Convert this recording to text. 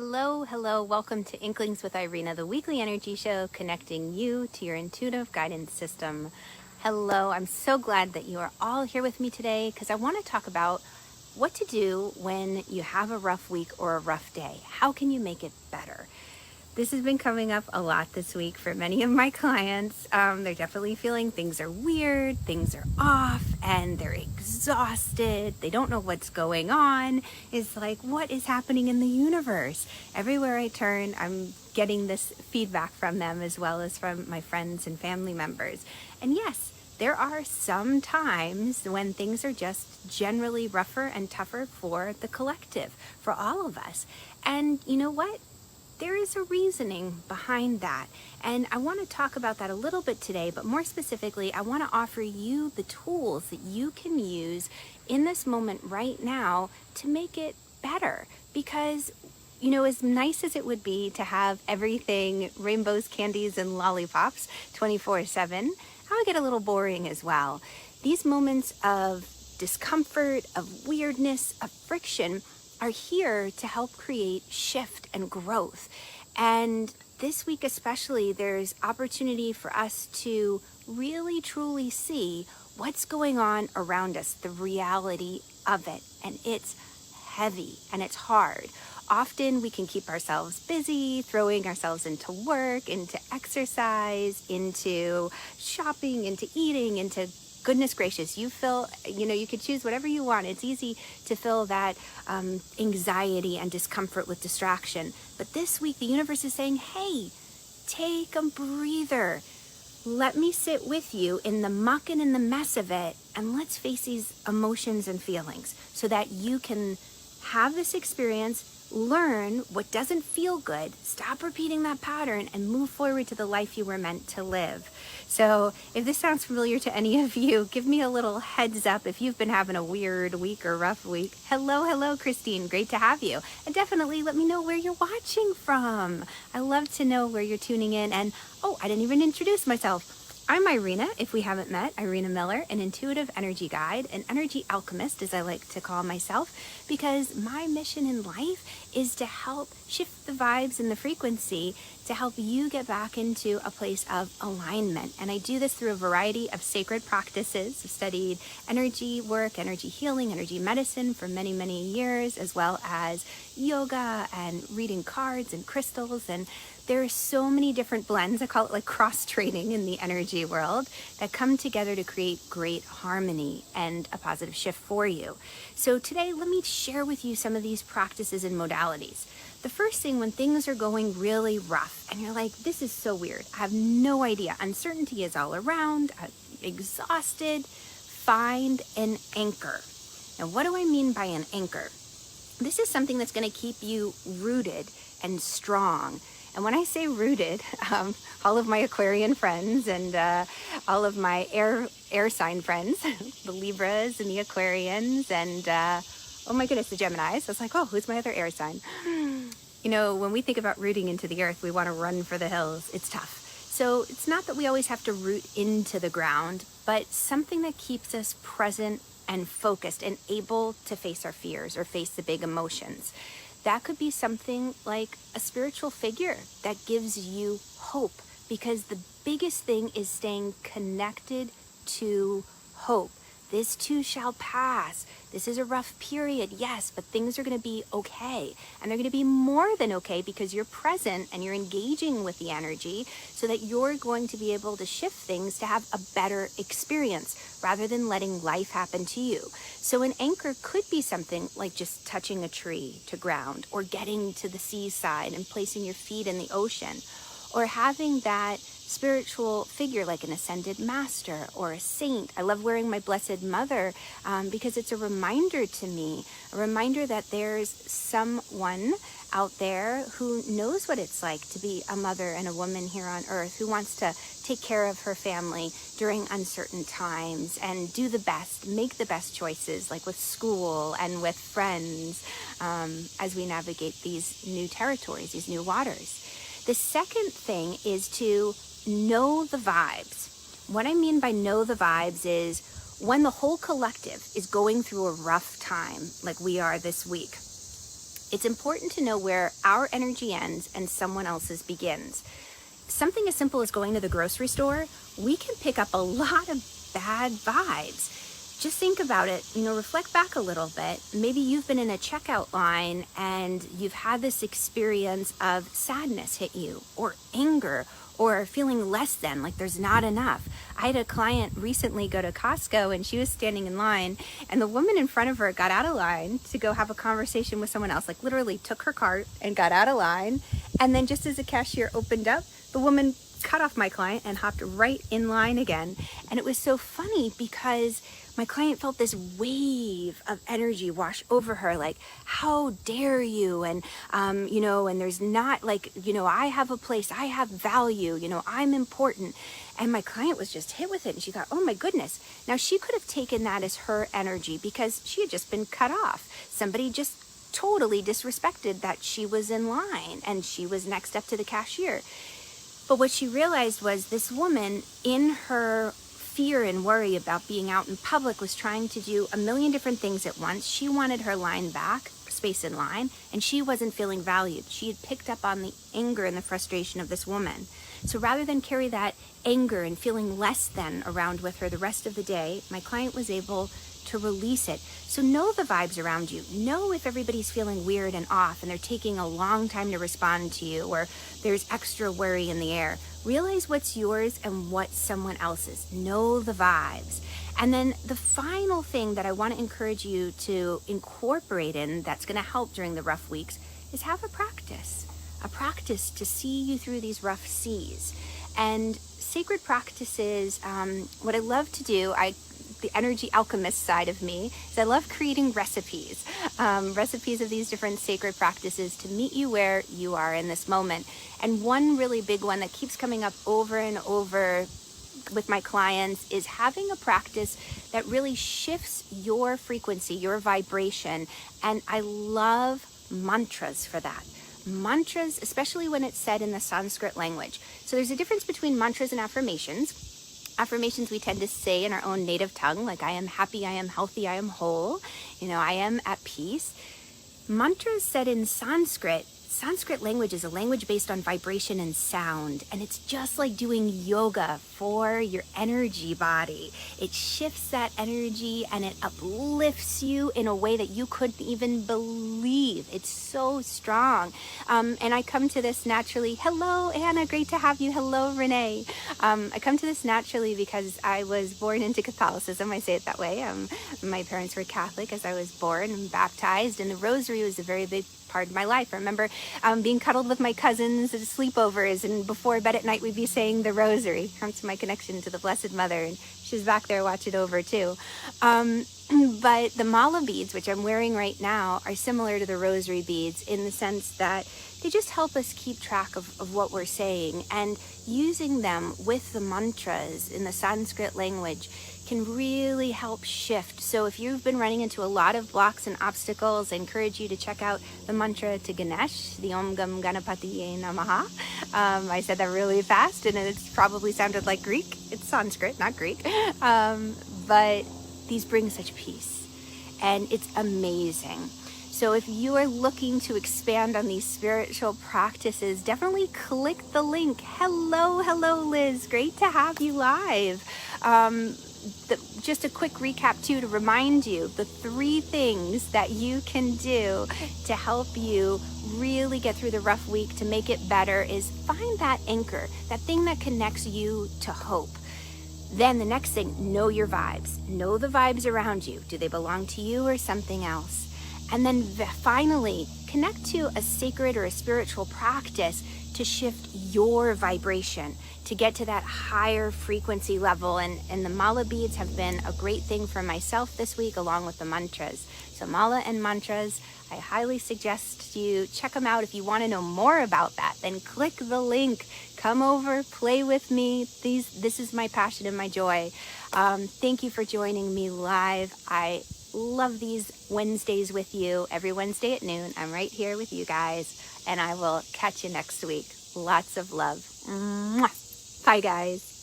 Hello, hello. Welcome to Inklings with Irena, the weekly energy show connecting you to your intuitive guidance system. Hello, I'm so glad that you are all here with me today because I want to talk about what to do when you have a rough week or a rough day. How can you make it better? This has been coming up a lot this week for many of my clients. They're definitely feeling things are weird, things are off, and they're exhausted. They don't know what's going on. It's like, what is happening in the universe? Everywhere I turn, I'm getting this feedback from them as well as from my friends and family members. And yes, there are some times when things are just generally rougher and tougher for the collective, for all of us. And you know what? There is a reasoning behind that. And I want to talk about that a little bit today, but more specifically, I want to offer you the tools that you can use in this moment right now to make it better. Because, you know, as nice as it would be to have everything rainbows, candies, and lollipops 24/7, I would get a little boring as well. These moments of discomfort, of weirdness, of friction are here to help create shift and growth. And this week especially, there's opportunity for us to really truly see what's going on around us, the reality of it. And it's heavy and it's hard. Often we can keep ourselves busy, throwing ourselves into work, into exercise, into shopping, into eating, into goodness gracious, you could choose whatever you want. It's easy to feel that anxiety and discomfort with distraction. But this week, the universe is saying, hey, take a breather. Let me sit with you in the muck and in the mess of it, and let's face these emotions and feelings so that you can have this experience, learn what doesn't feel good, stop repeating that pattern, and move forward to the life you were meant to live. So if this sounds familiar to any of you, give me a little heads up if you've been having a weird week or rough week. Hello, Christine. Great to have you. And definitely let me know where you're watching from. I love to know where you're tuning in. And I didn't even introduce myself. I'm Irena, if we haven't met, Irena Miller, an intuitive energy guide, an energy alchemist, as I like to call myself, because my mission in life is to help shift the vibes and the frequency to help you get back into a place of alignment. And I do this through a variety of sacred practices. I've studied energy work, energy healing, energy medicine for many, many years, as well as yoga and reading cards and crystals. And there are so many different blends, I call it like cross-training in the energy world, that come together to create great harmony and a positive shift for you. So today, let me share with you some of these practices and modalities. The first thing, when things are going really rough and you're like, this is so weird, I have no idea, uncertainty is all around, I'm exhausted, find an anchor. Now, what do I mean by an anchor? This is something that's going to keep you rooted and strong. And when I say rooted, all of my Aquarian friends and all of my air sign friends, the Libras and the Aquarians and, oh my goodness, the Geminis. I was like, oh, who's my other air sign? You know, when we think about rooting into the earth, we want to run for the hills. It's tough. So it's not that we always have to root into the ground, but something that keeps us present and focused and able to face our fears or face the big emotions. That could be something like a spiritual figure that gives you hope, because the biggest thing is staying connected to hope. This too shall pass. This is a rough period, yes, but things are going to be okay. And they're going to be more than okay because you're present and you're engaging with the energy so that you're going to be able to shift things to have a better experience rather than letting life happen to you. So an anchor could be something like just touching a tree to ground, or getting to the seaside and placing your feet in the ocean, or having that spiritual figure like an ascended master or a saint. I love wearing my Blessed Mother because it's a reminder to me, a reminder that there's someone out there who knows what it's like to be a mother and a woman here on earth, who wants to take care of her family during uncertain times and do the best, make the best choices, like with school and with friends, as we navigate these new territories, these new waters. The second thing is to know the vibes. What I mean by know the vibes is when the whole collective is going through a rough time, like we are this week, It's important to know where our energy ends and someone else's begins. Something as simple as going to the grocery store, we can pick up a lot of bad vibes. Just think about it, reflect back a little bit. Maybe you've been in a checkout line and you've had this experience of sadness hit you, or anger, or feeling less than, like there's not enough. I had a client recently go to Costco and she was standing in line and the woman in front of her got out of line to go have a conversation with someone else, like literally took her cart and got out of line. And then just as the cashier opened up, the woman cut off my client and hopped right in line again. And it was so funny because my client felt this wave of energy wash over her, like, how dare you? And, and there's not like, I have a place, I have value, I'm important. And my client was just hit with it. And she thought, oh my goodness. Now she could have taken that as her energy because she had just been cut off. Somebody just totally disrespected that she was in line and she was next up to the cashier. But what she realized was this woman, in her fear and worry about being out in public, was trying to do a million different things at once. She wanted her line back, space in line, and she wasn't feeling valued. She had picked up on the anger and the frustration of this woman. So rather than carry that anger and feeling less than around with her the rest of the day, my client was able to release it. So know the vibes around you. Know if everybody's feeling weird and off and they're taking a long time to respond to you, or there's extra worry in the air. Realize what's yours and what's someone else's. Know the vibes. And then the final thing that I want to encourage you to incorporate in that's going to help during the rough weeks is have a practice to see you through these rough seas. And sacred practices, what I love to do, the energy alchemist side of me, is I love creating recipes of these different sacred practices to meet you where you are in this moment. And one really big one that keeps coming up over and over with my clients is having a practice that really shifts your frequency, your vibration. And I love mantras for that. Mantras, especially when it's said in the Sanskrit language. So there's a difference between mantras and affirmations. Affirmations we tend to say in our own native tongue, like I am happy, I am healthy, I am whole, I am at peace. Mantras said in Sanskrit language is a language based on vibration and sound, and it's just like doing yoga for your energy body. It shifts that energy and it uplifts you in a way that you couldn't even believe. It's so strong. And I come to this naturally. Hello, Anna, great to have you. Hello, Renee. I come to this naturally because I was born into Catholicism. I say it that way. My parents were Catholic as I was born and baptized, and the rosary was a very big part of my life. I remember being cuddled with my cousins at sleepovers, and before bed at night we'd be saying the rosary. Comes to my connection to the Blessed Mother, and she's back there watching over too. But the mala beads, which I'm wearing right now, are similar to the rosary beads in the sense that they just help us keep track of what we're saying, and using them with the mantras in the Sanskrit language can really help shift. So if you've been running into a lot of blocks and obstacles, I encourage you to check out the mantra to Ganesh, the Om Gam Ganapatiye Namaha. I said that really fast and it's probably sounded like Greek. It's Sanskrit, not Greek. But these bring such peace and it's amazing. So if you are looking to expand on these spiritual practices, definitely click the link. Hello, Liz. Great to have you live. Just a quick recap too, to remind you the 3 things that you can do to help you really get through the rough week, to make it better, is find that anchor, that thing that connects you to hope. Then the next thing, know your vibes. Know the vibes around you. Do they belong to you or something else? And then finally, connect to a sacred or a spiritual practice to shift your vibration, to get to that higher frequency level. And the mala beads have been a great thing for myself this week, along with the mantras. So mala and mantras, I highly suggest you check them out. If you want to know more about that, then click the link. Come over, play with me. This is my passion and my joy. Thank you for joining me live. I love these Wednesdays with you. Every Wednesday at noon, I'm right here with you guys, and I will catch you next week. Lots of love. Mwah. Bye, guys.